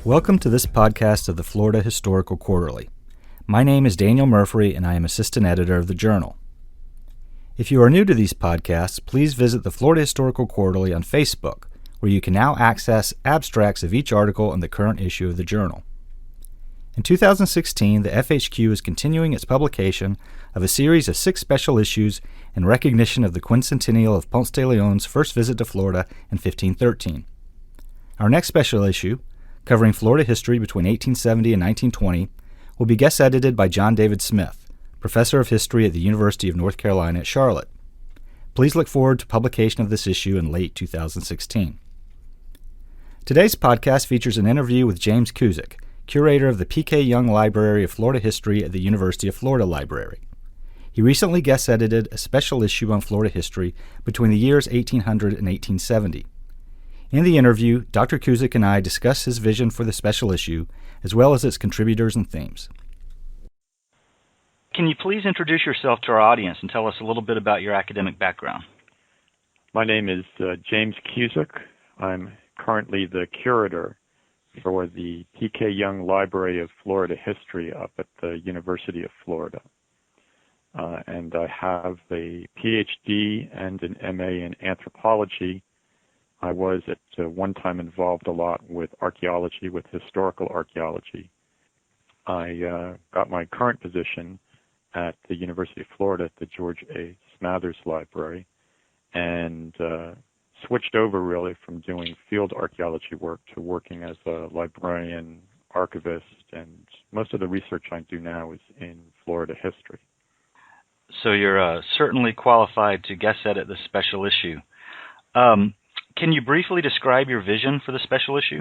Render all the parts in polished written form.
Welcome to this podcast of the Florida Historical Quarterly. My name is Daniel Murphy, and I am assistant editor of the journal. If you are new to these podcasts, please visit the Florida Historical Quarterly on Facebook, where you can now access abstracts of each article in the current issue of the journal. In 2016, the FHQ is continuing its publication of a series of 6 special issues in recognition of the quincentennial of Ponce de Leon's first visit to Florida in 1513. Our next special issue, covering Florida history between 1870 and 1920, will be guest edited by John David Smith, professor of history at the University of North Carolina at Charlotte. Please look forward to publication of this issue in late 2016. Today's podcast features an interview with James Cusick, curator of the P.K. Yonge Library of Florida History at the University of Florida Library. He recently guest edited a special issue on Florida history between the years 1800 and 1870. In the interview, Dr. Cusick and I discuss his vision for the special issue, as well as its contributors and themes. Can you please introduce yourself to our audience and tell us a little bit about your academic background? My name is James Cusick. I'm currently the curator for the P.K. Yonge Library of Florida History up at the University of Florida. And I have a PhD and an MA in anthropology. I was at one time involved a lot with archaeology, with historical archaeology. I got my current position at the University of Florida at the George A. Smathers Library and switched over really from doing field archaeology work to working as a librarian, archivist, and most of the research I do now is in Florida history. So you're certainly qualified to guest edit the special issue. Can you briefly describe your vision for the special issue?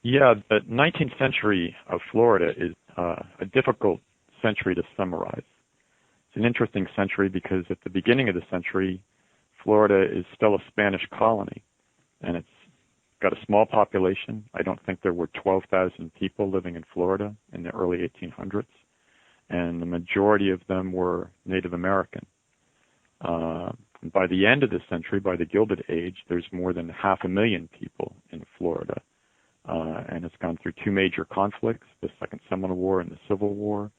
Yeah, the 19th century of Florida is a difficult century to summarize. It's an interesting century because at the beginning of the century, Florida is still a Spanish colony, and it's got a small population. I don't think there were 12,000 people living in Florida in the early 1800s, and the majority of them were Native American. By the end of the century, by the Gilded Age, there's more than 500,000 people in Florida. And it's gone through 2 major conflicts, the Second Seminole War and the Civil War,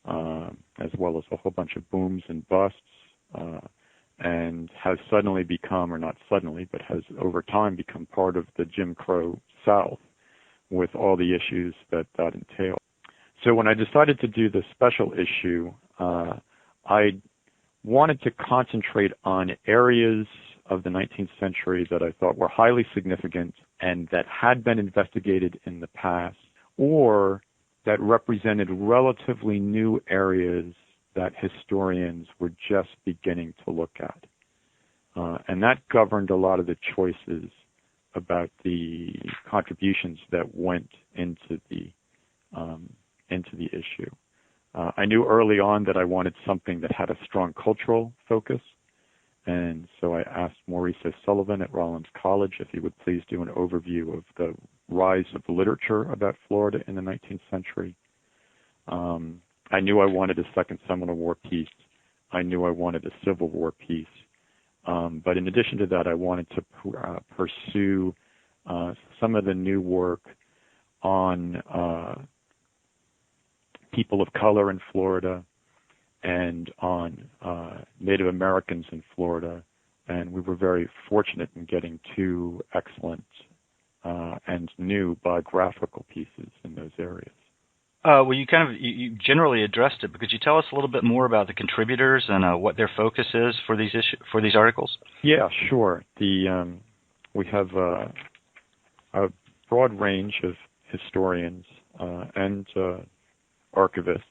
as well as a whole bunch of booms and busts, and has suddenly become, or not suddenly, but has over time become part of the Jim Crow South with all the issues that entails. So when I decided to do this special issue, I wanted to concentrate on areas of the 19th century that I thought were highly significant and that had been investigated in the past, or that represented relatively new areas that historians were just beginning to look at. And that governed a lot of the choices about the contributions that went into the issue. I knew early on that I wanted something that had a strong cultural focus, and so I asked Maurice O'Sullivan at Rollins College if he would please do an overview of the rise of literature about Florida in the 19th century. I knew I wanted a Second Seminole War piece. I knew I wanted a Civil War piece. But in addition to that, I wanted to pursue some of the new work on people of color in Florida and on Native Americans in Florida, and we were very fortunate in getting 2 excellent and new biographical pieces in those areas. Well, you generally addressed it, but could you tell us a little bit more about the contributors and what their focus is for these articles? Yeah, sure. We have a broad range of historians and archivists.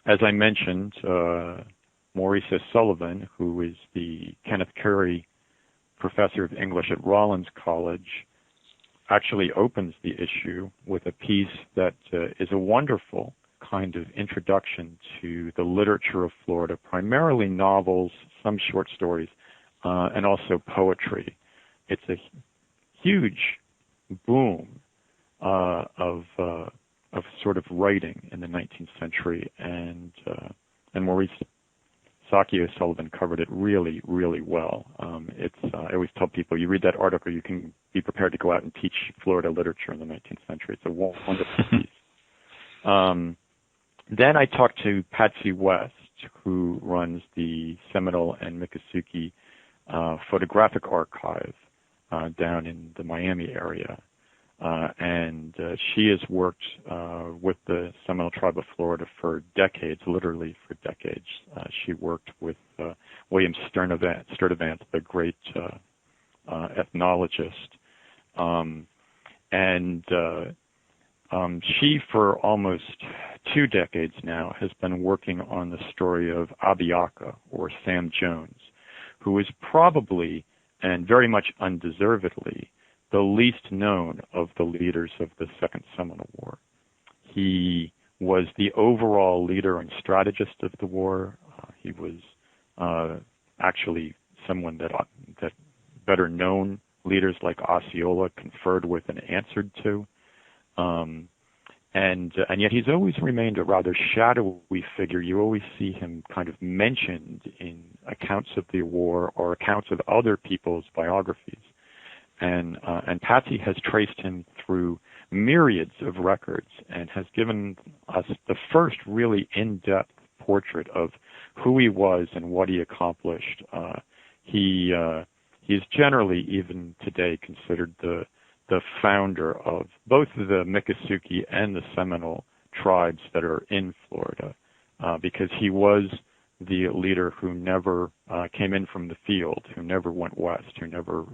As I mentioned, Maurice O'Sullivan, who is the Kenneth Curry Professor of English at Rollins College, actually opens the issue with a piece that is a wonderful kind of introduction to the literature of Florida, primarily novels, some short stories, and also poetry. It's a huge boom of sort of writing in the 19th century, and Maurice O'Sullivan covered it really, really well. It's I always tell people, you read that article, you can be prepared to go out and teach Florida literature in the 19th century. It's a wonderful piece. Then I talked to Patsy West, who runs the Seminole and Miccosukee photographic archive down in the Miami area. And she has worked with the Seminole Tribe of Florida for decades, literally for decades. She worked with William Sturtevant, the great ethnologist. She, for almost 2 decades now, has been working on the story of Abiaka, or Sam Jones, who is probably, and very much undeservedly, the least known of the leaders of the Second Seminole War. He was the overall leader and strategist of the war. He was actually someone that better known leaders like Osceola conferred with and answered to. And yet he's always remained a rather shadowy figure. You always see him kind of mentioned in accounts of the war or accounts of other people's biographies. And Patsy has traced him through myriads of records and has given us the first really in-depth portrait of who he was and what he accomplished. He is generally, even today, considered the founder of both the Miccosukee and the Seminole tribes that are in Florida, because he was the leader who never came in from the field, who never went west, who never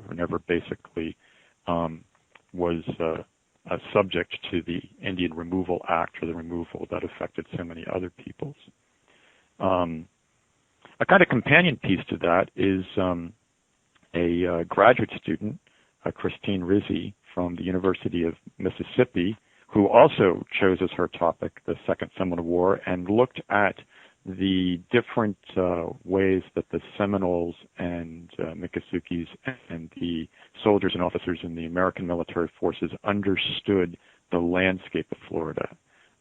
basically was subject to the Indian Removal Act or the removal that affected so many other peoples. A kind of companion piece to that is a graduate student, Christine Rizzi from the University of Mississippi, who also chose as her topic the Second Seminole War and looked at the different ways that the Seminoles and Miccosukee and the soldiers and officers in the American military forces understood the landscape of Florida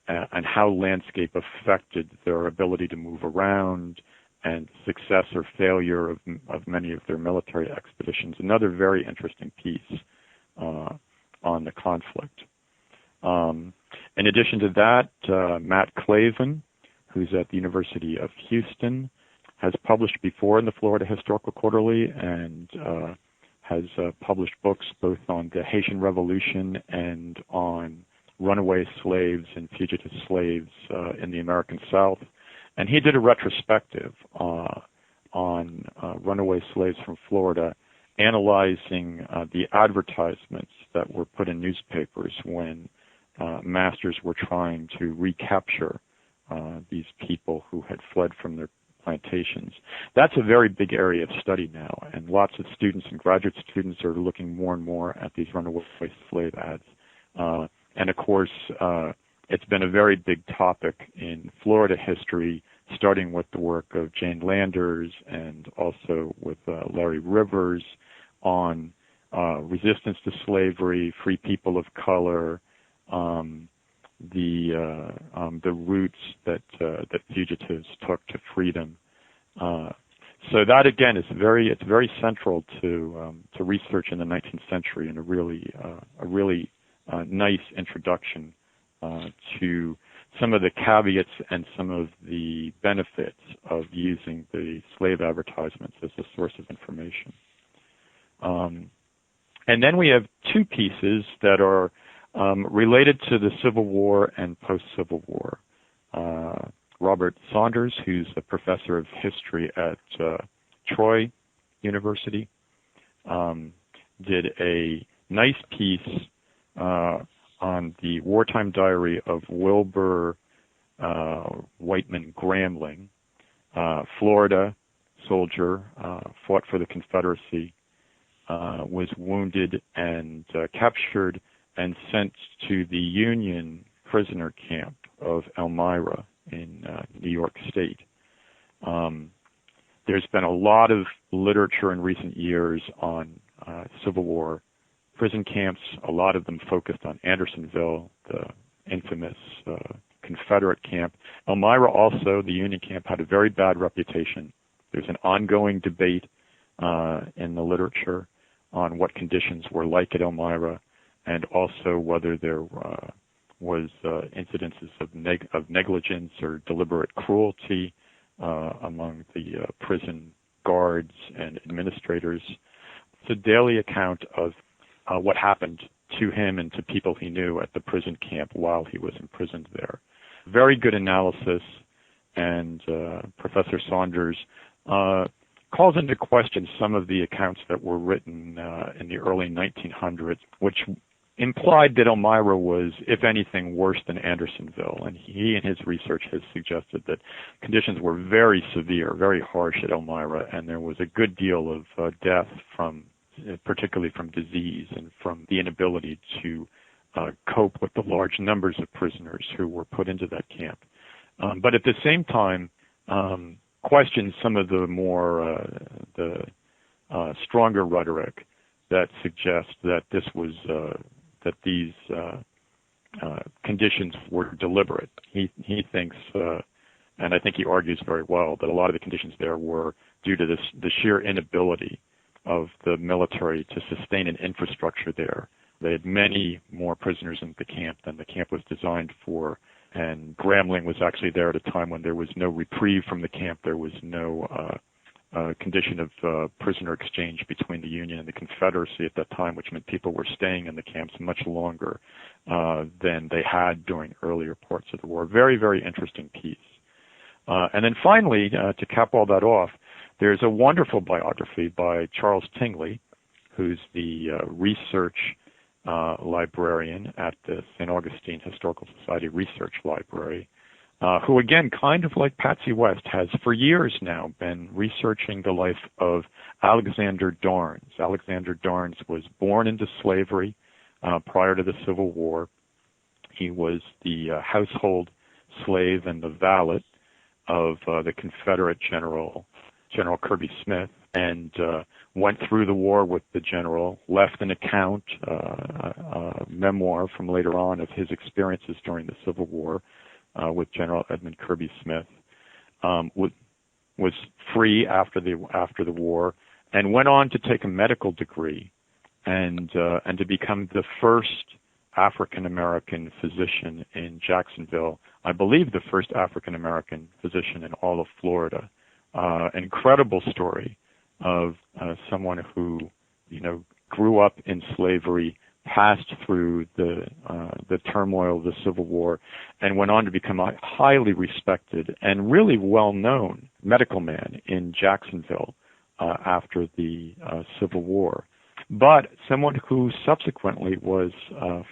and how landscape affected their ability to move around and success or failure of many of their military expeditions. Another very interesting piece on the conflict. In addition to that, Matt Clavin, who's at the University of Houston, has published before in the Florida Historical Quarterly and has published books both on the Haitian Revolution and on runaway slaves and fugitive slaves in the American South. And he did a retrospective on runaway slaves from Florida, analyzing the advertisements that were put in newspapers when masters were trying to recapture these people who had fled from their plantations. That's a very big area of study now, and lots of students and graduate students are looking more and more at these runaway slave ads. And of course, it's been a very big topic in Florida history, starting with the work of Jane Landers and also with Larry Rivers on resistance to slavery, free people of color, the routes that fugitives took to freedom. So that again is very central to research in the 19th century, and a really nice introduction to some of the caveats and some of the benefits of using the slave advertisements as a source of information. And then we have 2 pieces that are related to the Civil War and post-Civil War. Robert Saunders, who's a professor of history at Troy University, did a nice piece on the wartime diary of Wilbur Whiteman Gramling, Florida soldier, fought for the Confederacy, was wounded and captured and sent to the Union prisoner camp of Elmira in New York State. There's been a lot of literature in recent years on Civil War prison camps, a lot of them focused on Andersonville, the infamous Confederate camp. Elmira also, the Union camp, had a very bad reputation. There's an ongoing debate in the literature on what conditions were like at Elmira, and also whether there was incidences of negligence or deliberate cruelty among the prison guards and administrators. It's a daily account of what happened to him and to people he knew at the prison camp while he was imprisoned there. Very good analysis, and Professor Saunders calls into question some of the accounts that were written in the early 1900s, which implied that Elmira was, if anything, worse than Andersonville. And he in his research has suggested that conditions were very severe, very harsh at Elmira, and there was a good deal of death particularly from disease and from the inability to cope with the large numbers of prisoners who were put into that camp. But at the same time, questions some of the more stronger rhetoric that suggests that this was that these conditions were deliberate. He thinks, and I think he argues very well, that a lot of the conditions there were due to the sheer inability of the military to sustain an infrastructure there. They had many more prisoners in the camp than the camp was designed for, and Grambling was actually there at a time when there was no reprieve from the camp. There was no condition of prisoner exchange between the Union and the Confederacy at that time, which meant people were staying in the camps much longer than they had during earlier parts of the war. Very, very interesting piece. And then finally, to cap all that off, there's a wonderful biography by Charles Tingley, who's the research librarian at the St. Augustine Historical Society Research Library, who, again, kind of like Patsy West, has for years now been researching the life of Alexander Darnes. Alexander Darnes was born into slavery prior to the Civil War. He was the household slave and the valet of the Confederate General Kirby Smith, and went through the war with the general, left an account, a memoir from later on of his experiences during the Civil War with General Edmund Kirby Smith, was free after the war, and went on to take a medical degree and to become the first African American physician in Jacksonville. I believe the first African American physician in all of Florida. Incredible story of someone who, grew up in slavery, passed through the turmoil of the Civil War, and went on to become a highly respected and really well-known medical man in Jacksonville after the Civil War. But someone who subsequently was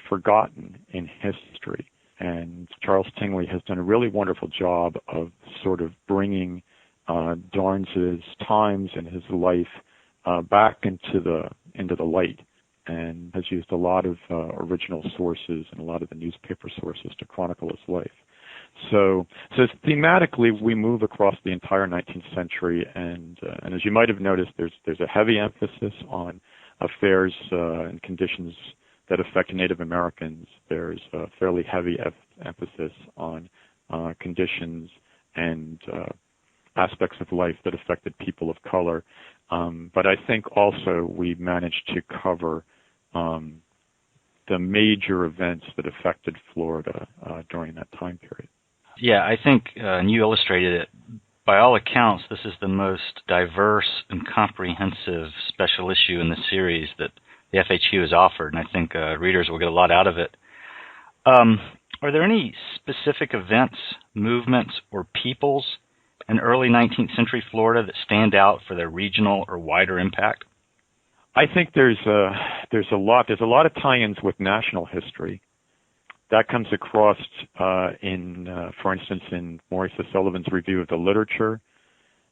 forgotten in history. And Charles Tingley has done a really wonderful job of sort of bringing Darnes's times and his life back into the light, and has used a lot of original sources and a lot of the newspaper sources to chronicle his life. So thematically, we move across the entire 19th century, and as you might have noticed, there's a heavy emphasis on affairs and conditions that affect Native Americans. There's a fairly heavy emphasis on conditions and aspects of life that affected people of color. But I think also we managed to cover the major events that affected Florida during that time period. Yeah, I think, and you illustrated it, by all accounts, this is the most diverse and comprehensive special issue in the series that the FHQ has offered, and I think readers will get a lot out of it. Are there any specific events, movements, or peoples in early 19th century Florida that stand out for their regional or wider impact? I think there's a lot. There's a lot of tie-ins with national history. That comes across for instance, in Maurice O'Sullivan's review of the literature.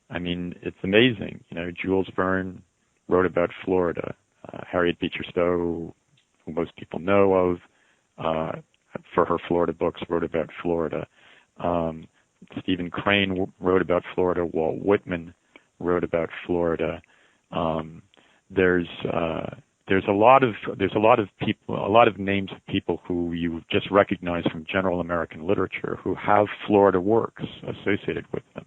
I mean, it's amazing. Jules Verne wrote about Florida. Harriet Beecher Stowe, who most people know of, for her Florida books, wrote about Florida. Stephen Crane wrote about Florida. Walt Whitman wrote about Florida. There's a lot of people, a lot of names of people who you just recognize from general American literature who have Florida works associated with them.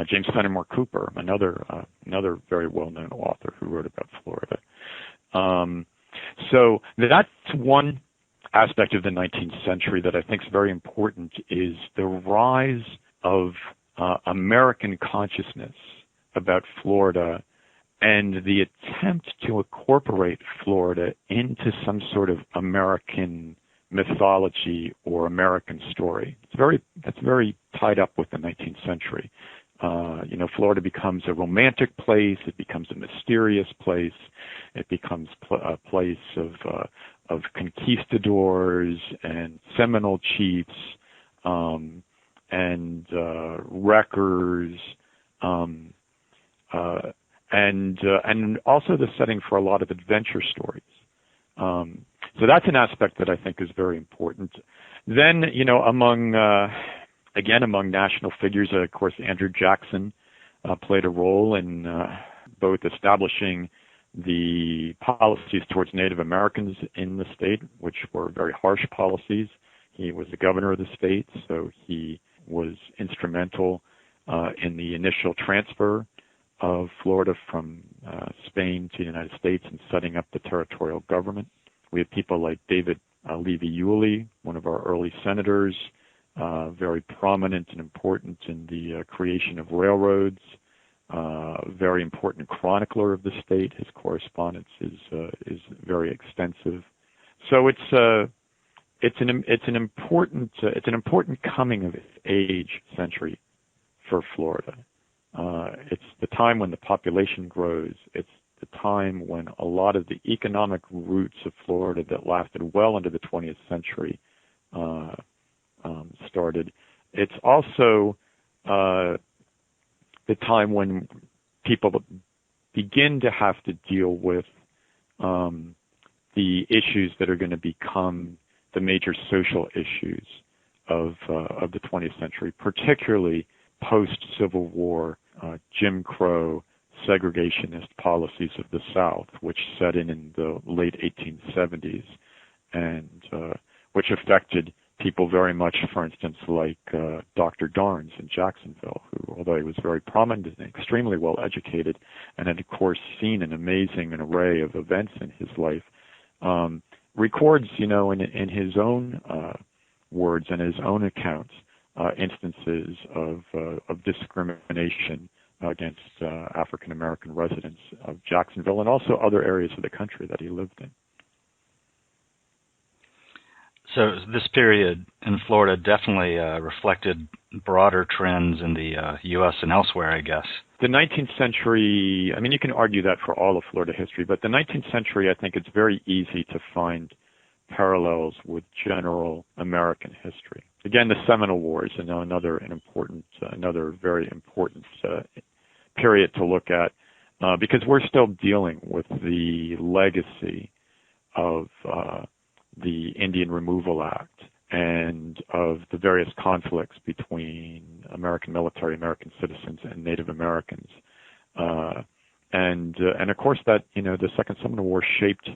James Fenimore Cooper, another very well-known author who wrote about Florida. So that's one aspect of the 19th century that I think is very important, is the rise of American consciousness about Florida and the attempt to incorporate Florida into some sort of American mythology or American story. That's very tied up with the 19th century. Florida becomes a romantic place. It becomes a mysterious place. It becomes a place of conquistadors and Seminole chiefs and wreckers, and also the setting for a lot of adventure stories. So that's an aspect that I think is very important. Then, among national figures, of course, Andrew Jackson played a role in both establishing the policies towards Native Americans in the state, which were very harsh policies. He was the governor of the state, so he was instrumental in the initial transfer of Florida from Spain to the United States and setting up the territorial government. We have people like David Levy Yulee, one of our early senators, very prominent and important in the creation of railroads, very important chronicler of the state. His correspondence is very extensive. So it's an important coming of age century for Florida. It's the time when the population grows. It's the time when a lot of the economic roots of Florida that lasted well into the 20th century started. It's also the time when people begin to have to deal with the issues that are going to become the major social issues of the 20th century, particularly post-Civil War, Jim Crow, segregationist policies of the South, which set in the late 1870s, and which affected people very much, for instance, like Dr. Darnes in Jacksonville, who, although he was very prominent and extremely well educated, and had, of course, seen an amazing array of events in his life, records, in his own words and his own accounts, instances of discrimination against African American residents of Jacksonville and also other areas of the country that he lived in. So this period in Florida definitely reflected broader trends in the U.S. and elsewhere, I guess. The 19th century, you can argue that for all of Florida history, but the 19th century, I think it's very easy to find parallels with general American history. Again, the Seminole War is another very important period to look at because we're still dealing with the legacy of the Indian Removal Act and of the various conflicts between American military, American citizens, and Native Americans, and of course that the Second Seminole War shaped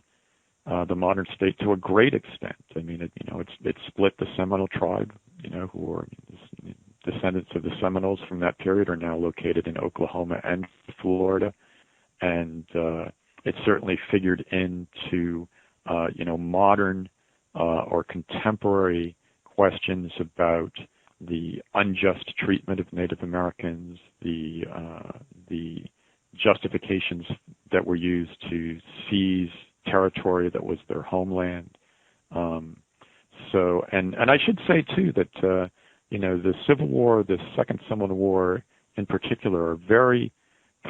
the modern state to a great extent. It split the Seminole tribe, who were descendants of the Seminoles from that period are now located in Oklahoma and Florida, and it certainly figured into modern or contemporary questions about the unjust treatment of Native Americans, the justifications that were used to seize territory that was their homeland. And I should say too that the Civil War, the Second Seminole War in particular, are very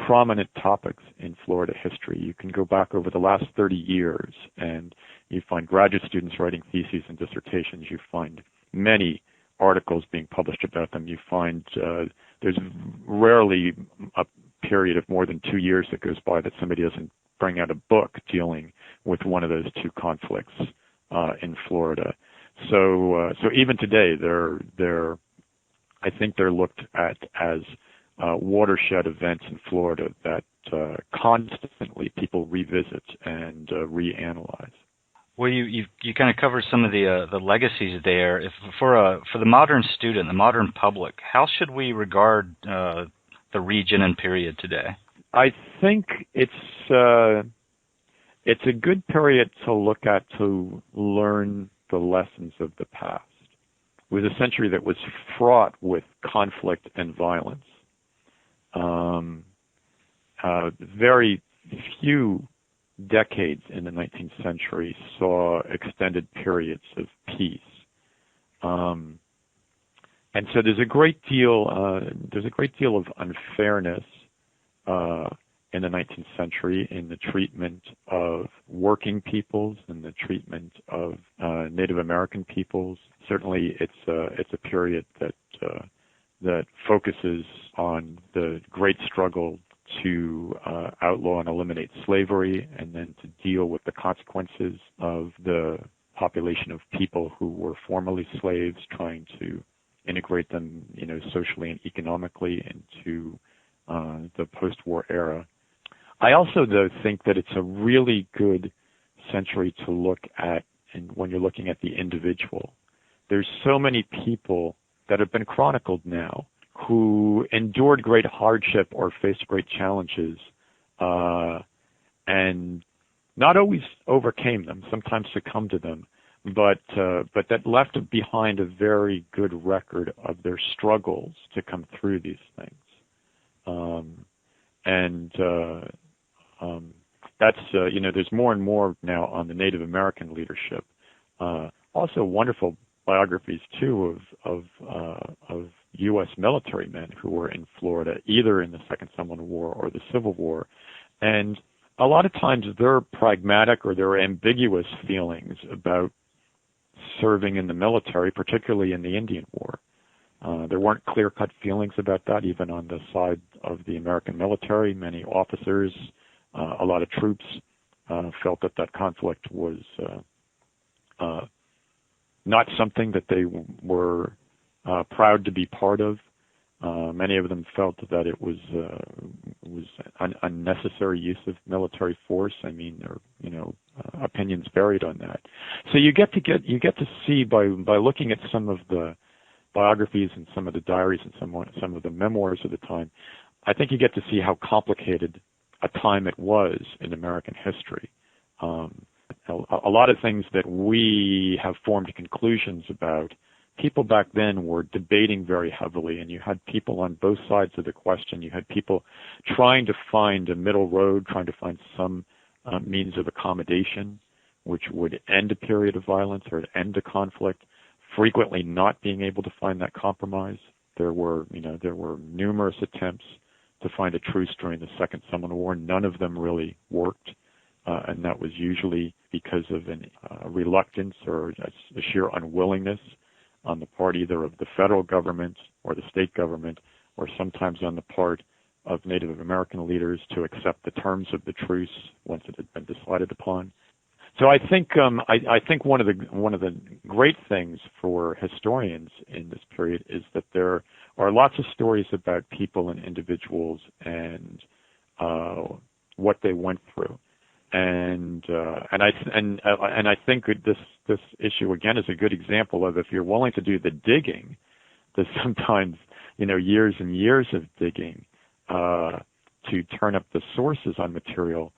prominent topics in Florida history. You can go back over the last 30 years and you find graduate students writing theses and dissertations. You find many articles being published about them. You find there's rarely a period of more than 2 years that goes by that somebody doesn't bring out a book dealing with one of those two conflicts in Florida. So even today, I think they're looked at as watershed events in Florida that constantly people revisit and reanalyze. Well, you kind of covered some of the legacies there. For the modern student, the modern public, how should we regard the region and period today? I think it's a good period to look at to learn the lessons of the past. It was a century that was fraught with conflict and violence. Very few decades in the 19th century saw extended periods of peace. And so there's a great deal of unfairness in the 19th century in the treatment of working peoples and the treatment of Native American peoples. Certainly, it's a period that focuses on the great struggle to outlaw and eliminate slavery, and then to deal with the consequences of the population of people who were formerly slaves, trying to integrate them, socially and economically into the post-war era. I also, though, think that it's a really good century to look at, and when you're looking at the individual. There's so many people that have been chronicled now who endured great hardship or faced great challenges, and not always overcame them, sometimes succumbed to them, but that left behind a very good record of their struggles to come through these things. That's there's more and more now on the Native American leadership. Also wonderful biographies too of U.S. military men who were in Florida, either in the Second Seminole War or the Civil War, and a lot of times their pragmatic or their ambiguous feelings about serving in the military, particularly in the Indian War. There weren't clear-cut feelings about that, even on the side of the American military. Many officers, a lot of troops felt that conflict was not something that they were proud to be part of. Many of them felt that it was an unnecessary use of military force. I mean, opinions varied on that. So you get to see by looking at some of the biographies and some of the diaries and some of the memoirs of the time, I think you get to see how complicated a time it was in American history. A lot of things that we have formed conclusions about, people back then were debating very heavily, and you had people on both sides of the question. You had people trying to find a middle road, trying to find some means of accommodation, which would end a period of violence or end a conflict, frequently not being able to find that compromise. There were numerous attempts to find a truce during the Second Seminole War. None of them really worked, and that was usually because of a reluctance or a sheer unwillingness on the part either of the federal government or the state government, or sometimes on the part of Native American leaders to accept the terms of the truce once it had been decided upon. So I think one of the great things for historians in this period is that there are lots of stories about people and individuals and what they went through, and I think this issue again is a good example of, if you're willing to do the digging, there's sometimes years and years of digging to turn up the sources on material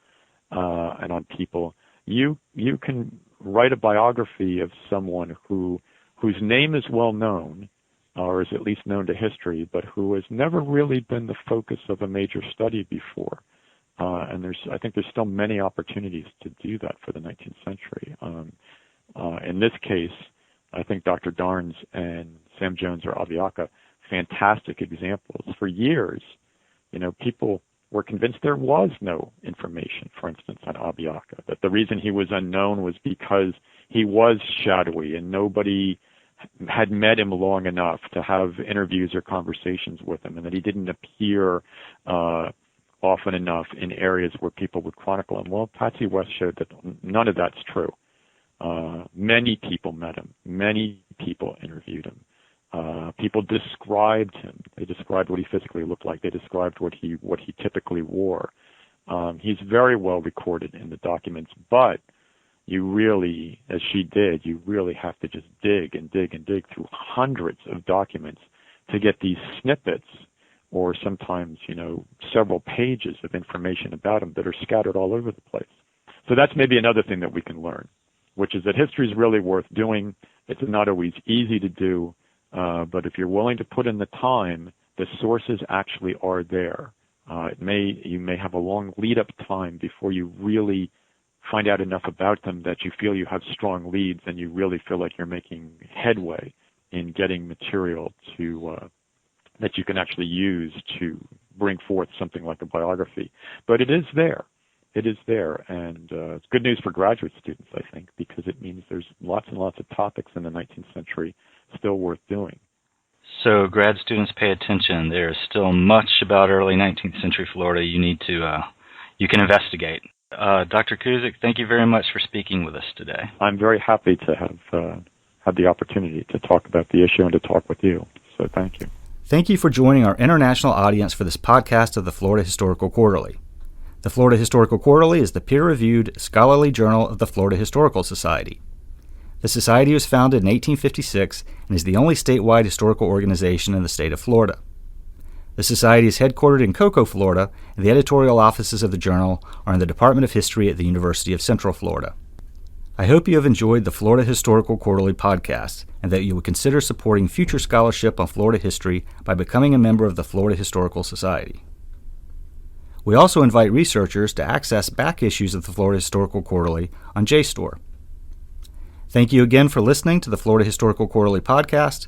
and on people. You can write a biography of someone whose name is well known, or is at least known to history, but who has never really been the focus of a major study before. And I think there's still many opportunities to do that for the 19th century. In this case, I think Dr. Darnes and Sam Jones or Aviaka, fantastic examples. For years, people were convinced there was no information, for instance, on Aviaka, that the reason he was unknown was because he was shadowy and nobody had met him long enough to have interviews or conversations with him, and that he didn't appear often enough in areas where people would chronicle him. Well, Patsy West showed that none of that's true. Many people met him. Many people interviewed him. People described him. They described what he physically looked like. They described what he typically wore. He's very well recorded in the documents, but you really, as she did, you really have to just dig and dig and dig through hundreds of documents to get these snippets or sometimes, several pages of information about them that are scattered all over the place. So that's maybe another thing that we can learn, which is that history is really worth doing. It's not always easy to do, but if you're willing to put in the time, the sources actually are there. You may have a long lead-up time before you really find out enough about them that you feel you have strong leads and you really feel like you're making headway in getting material that you can actually use to bring forth something like a biography. But it is there. It is there, and it's good news for graduate students, I think, because it means there's lots and lots of topics in the 19th century still worth doing. So grad students, pay attention. There is still much about early 19th century Florida you can investigate. Dr. Cusick, thank you very much for speaking with us today. I'm very happy to have had the opportunity to talk about the issue and to talk with you, so thank you. Thank you for joining our international audience for this podcast of the Florida Historical Quarterly. The Florida Historical Quarterly is the peer-reviewed scholarly journal of the Florida Historical Society. The Society was founded in 1856 and is the only statewide historical organization in the state of Florida. The Society is headquartered in Cocoa, Florida, and the editorial offices of the journal are in the Department of History at the University of Central Florida. I hope you have enjoyed the Florida Historical Quarterly podcast and that you will consider supporting future scholarship on Florida history by becoming a member of the Florida Historical Society. We also invite researchers to access back issues of the Florida Historical Quarterly on JSTOR. Thank you again for listening to the Florida Historical Quarterly podcast.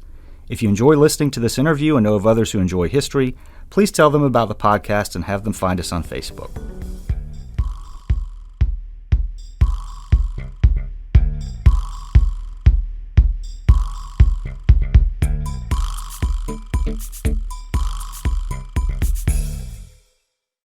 If you enjoy listening to this interview and know of others who enjoy history, please tell them about the podcast and have them find us on Facebook.